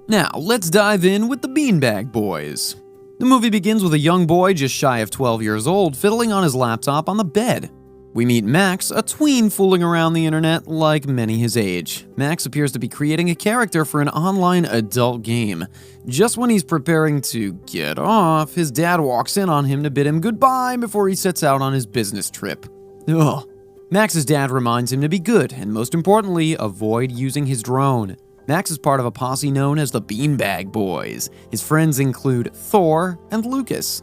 Now, let's dive in with the Beanbag Boys. The movie begins with a young boy just shy of 12 years old fiddling on his laptop on the bed. We meet Max, a tween fooling around the internet like many his age. Max appears to be creating a character for an online adult game. Just when he's preparing to get off, his dad walks in on him to bid him goodbye before he sets out on his business trip. Ugh. Max's dad reminds him to be good and, most importantly, avoid using his drone. Max is part of a posse known as the Beanbag Boys. His friends include Thor and Lucas.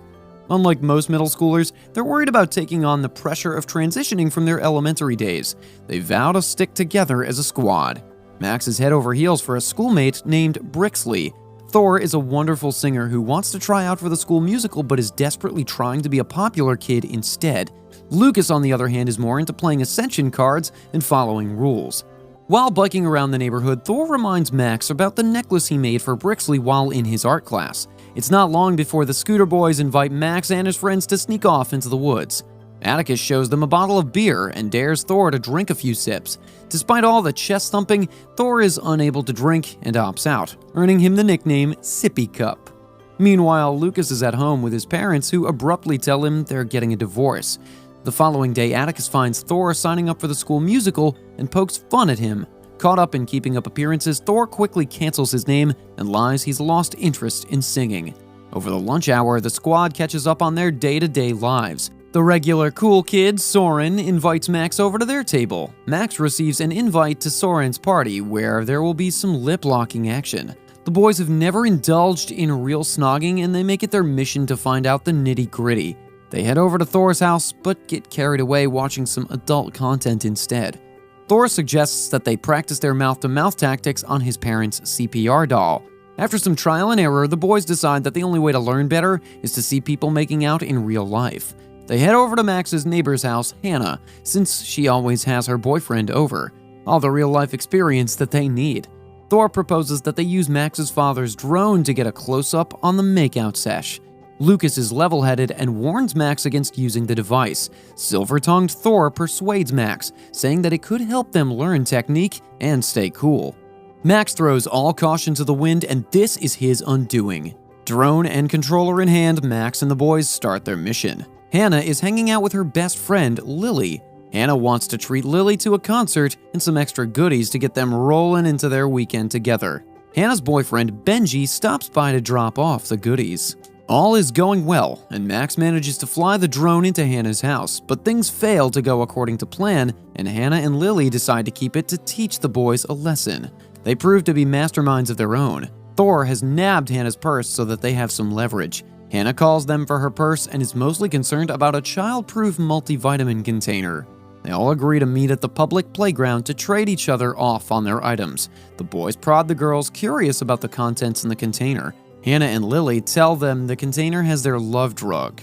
Unlike most middle schoolers, they're worried about taking on the pressure of transitioning from their elementary days. They vow to stick together as a squad. Max is head over heels for a schoolmate named Brixley. Thor is a wonderful singer who wants to try out for the school musical but is desperately trying to be a popular kid instead. Lucas, on the other hand, is more into playing Ascension cards and following rules. While biking around the neighborhood, Thor reminds Max about the necklace he made for Brixley while in his art class. It's not long before the Scooter Boys invite Max and his friends to sneak off into the woods. Atticus shows them a bottle of beer and dares Thor to drink a few sips. Despite all the chest thumping, Thor is unable to drink and opts out, earning him the nickname Sippy Cup. Meanwhile, Lucas is at home with his parents who abruptly tell him they're getting a divorce. The following day, Atticus finds Thor signing up for the school musical and pokes fun at him. Caught up in keeping up appearances, Thor quickly cancels his name and lies he's lost interest in singing. Over the lunch hour, the squad catches up on their day-to-day lives. The regular cool kid, Soren, invites Max over to their table. Max receives an invite to Soren's party, where there will be some lip-locking action. The boys have never indulged in real snogging, and they make it their mission to find out the nitty-gritty. They head over to Thor's house, but get carried away watching some adult content instead. Thor suggests that they practice their mouth-to-mouth tactics on his parents' CPR doll. After some trial and error, the boys decide that the only way to learn better is to see people making out in real life. They head over to Max's neighbor's house, Hannah, since she always has her boyfriend over. All the real-life experience that they need. Thor proposes that they use Max's father's drone to get a close-up on the makeout sesh. Lucas is level-headed and warns Max against using the device. Silver-tongued Thor persuades Max, saying that it could help them learn technique and stay cool. Max throws all caution to the wind, and this is his undoing. Drone and controller in hand, Max and the boys start their mission. Hannah is hanging out with her best friend, Lily. Hannah wants to treat Lily to a concert and some extra goodies to get them rolling into their weekend together. Hannah's boyfriend, Benji, stops by to drop off the goodies. All is going well, and Max manages to fly the drone into Hannah's house, but things fail to go according to plan, and Hannah and Lily decide to keep it to teach the boys a lesson. They prove to be masterminds of their own. Thor has nabbed Hannah's purse so that they have some leverage. Hannah calls them for her purse and is mostly concerned about a child-proof multivitamin container. They all agree to meet at the public playground to trade each other off on their items. The boys prod the girls, curious about the contents in the container. Hannah and Lily tell them the container has their love drug.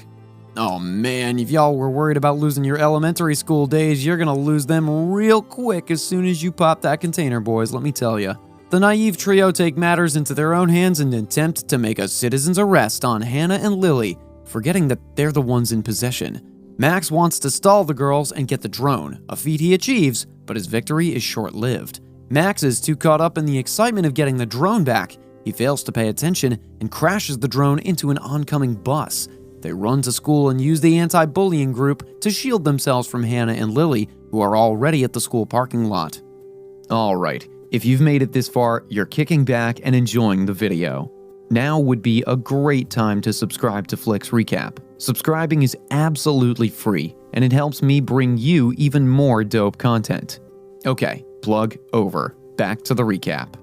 Oh man, if y'all were worried about losing your elementary school days, you're gonna lose them real quick as soon as you pop that container, boys, let me tell ya. The naive trio take matters into their own hands and attempt to make a citizen's arrest on Hannah and Lily, forgetting that they're the ones in possession. Max wants to stall the girls and get the drone, a feat he achieves, but his victory is short-lived. Max is too caught up in the excitement of getting the drone back. He fails to pay attention and crashes the drone into an oncoming bus. They run to school and use the anti-bullying group to shield themselves from Hannah and Lily, who are already at the school parking lot. Alright, if you've made it this far, you're kicking back and enjoying the video. Now would be a great time to subscribe to Flix Recap. Subscribing is absolutely free, and it helps me bring you even more dope content. Okay, plug over. Back to the recap.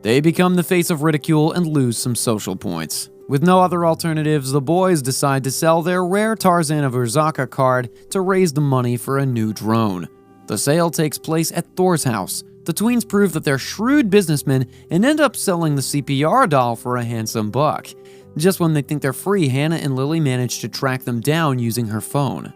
They become the face of ridicule and lose some social points. With no other alternatives, the boys decide to sell their rare Tarzan of Urzaka card to raise the money for a new drone. The sale takes place at Thor's house. The tweens prove that they're shrewd businessmen and end up selling the CPR doll for a handsome buck. Just when they think they're free, Hannah and Lily manage to track them down using her phone.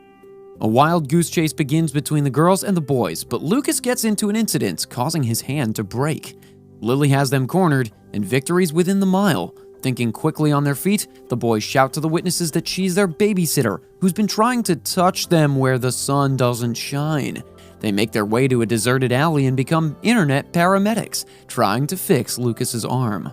A wild goose chase begins between the girls and the boys, but Lucas gets into an incident, causing his hand to break. Lily has them cornered, and victory's within the mile. Thinking quickly on their feet, the boys shout to the witnesses that she's their babysitter, who's been trying to touch them where the sun doesn't shine. They make their way to a deserted alley and become internet paramedics, trying to fix Lucas's arm.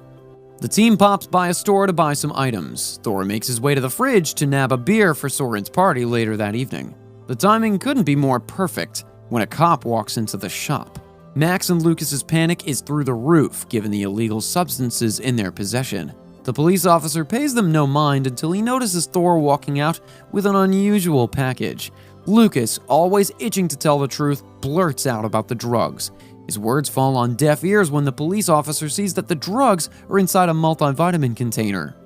The team pops by a store to buy some items. Thor makes his way to the fridge to nab a beer for Soren's party later that evening. The timing couldn't be more perfect when a cop walks into the shop. Max and Lucas's panic is through the roof given the illegal substances in their possession. The police officer pays them no mind until he notices Thor walking out with an unusual package. Lucas, always itching to tell the truth, blurts out about the drugs. His words fall on deaf ears when the police officer sees that the drugs are inside a multivitamin container.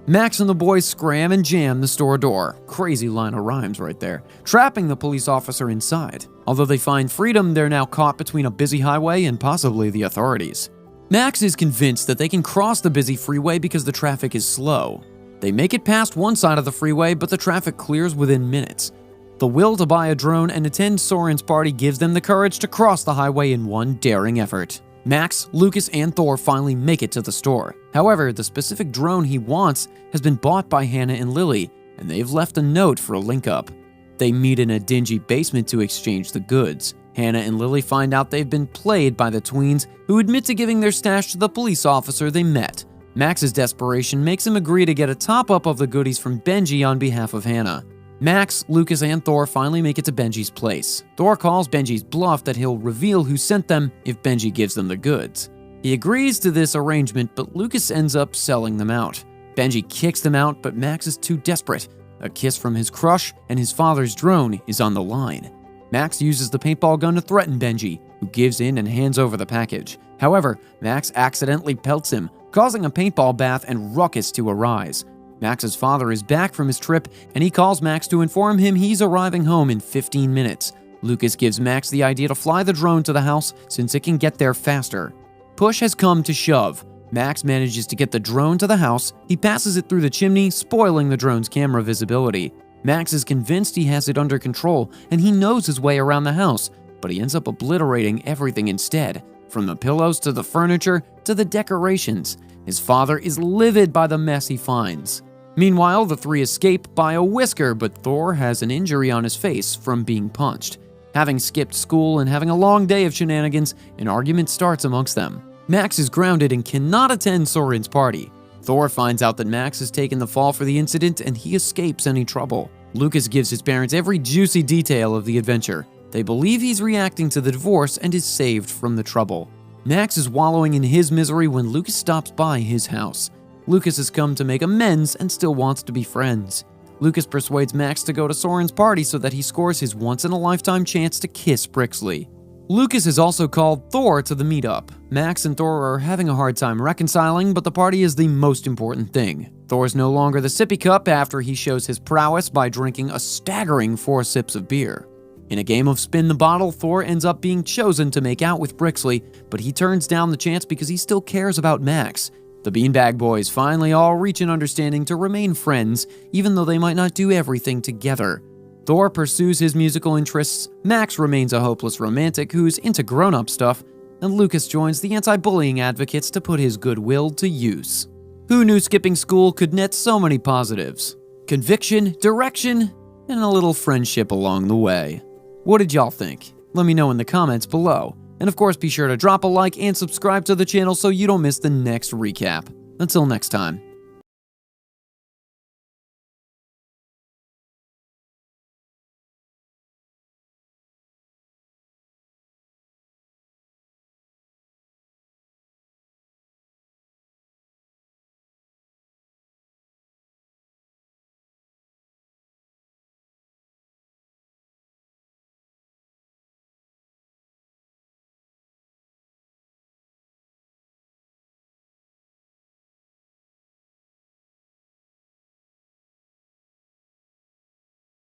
Max and the boys scram and jam the store door. Crazy line of rhymes right there. Trapping the police officer inside. Although they find freedom, they're now caught between a busy highway and possibly the authorities. Max is convinced that they can cross the busy freeway because the traffic is slow. They make it past one side of the freeway, but the traffic clears within minutes. The will to buy a drone and attend Soren's party gives them the courage to cross the highway in one daring effort. Max, Lucas, and Thor finally make it to the store. However, the specific drone he wants has been bought by Hannah and Lily, and they've left a note for a link-up. They meet in a dingy basement to exchange the goods. Hannah and Lily find out they've been played by the tweens, who admit to giving their stash to the police officer they met. Max's desperation makes him agree to get a top-up of the goodies from Benji on behalf of Hannah. Max, Lucas, and Thor finally make it to Benji's place. Thor calls Benji's bluff that he'll reveal who sent them if Benji gives them the goods. He agrees to this arrangement, but Lucas ends up selling them out. Benji kicks them out, but Max is too desperate. A kiss from his crush and his father's drone is on the line. Max uses the paintball gun to threaten Benji, who gives in and hands over the package. However, Max accidentally pelts him, causing a paintball bath and ruckus to arise. Max's father is back from his trip, and he calls Max to inform him he's arriving home in 15 minutes. Lucas gives Max the idea to fly the drone to the house since it can get there faster. Push has come to shove. Max manages to get the drone to the house. He passes it through the chimney, spoiling the drone's camera visibility. Max is convinced he has it under control, and he knows his way around the house, but he ends up obliterating everything instead, from the pillows to the furniture to the decorations. His father is livid by the mess he finds. Meanwhile, the three escape by a whisker, but Thor has an injury on his face from being punched. Having skipped school and having a long day of shenanigans, an argument starts amongst them. Max is grounded and cannot attend Soren's party. Thor finds out that Max has taken the fall for the incident and he escapes any trouble. Lucas gives his parents every juicy detail of the adventure. They believe he's reacting to the divorce and is saved from the trouble. Max is wallowing in his misery when Lucas stops by his house. Lucas has come to make amends and still wants to be friends. Lucas persuades Max to go to Soren's party so that he scores his once-in-a-lifetime chance to kiss Brixley. Lucas has also called Thor to the meetup. Max and Thor are having a hard time reconciling, but the party is the most important thing. Thor's no longer the sippy cup after he shows his prowess by drinking a staggering 4 sips of beer. In a game of spin the bottle, Thor ends up being chosen to make out with Brixley, but he turns down the chance because he still cares about Max. The Beanbag Boys finally all reach an understanding to remain friends, even though they might not do everything together. Thor pursues his musical interests, Max remains a hopeless romantic who's into grown-up stuff, and Lucas joins the anti-bullying advocates to put his goodwill to use. Who knew skipping school could net so many positives? Conviction, direction, and a little friendship along the way. What did y'all think? Let me know in the comments below. And of course, be sure to drop a like and subscribe to the channel so you don't miss the next recap. Until next time.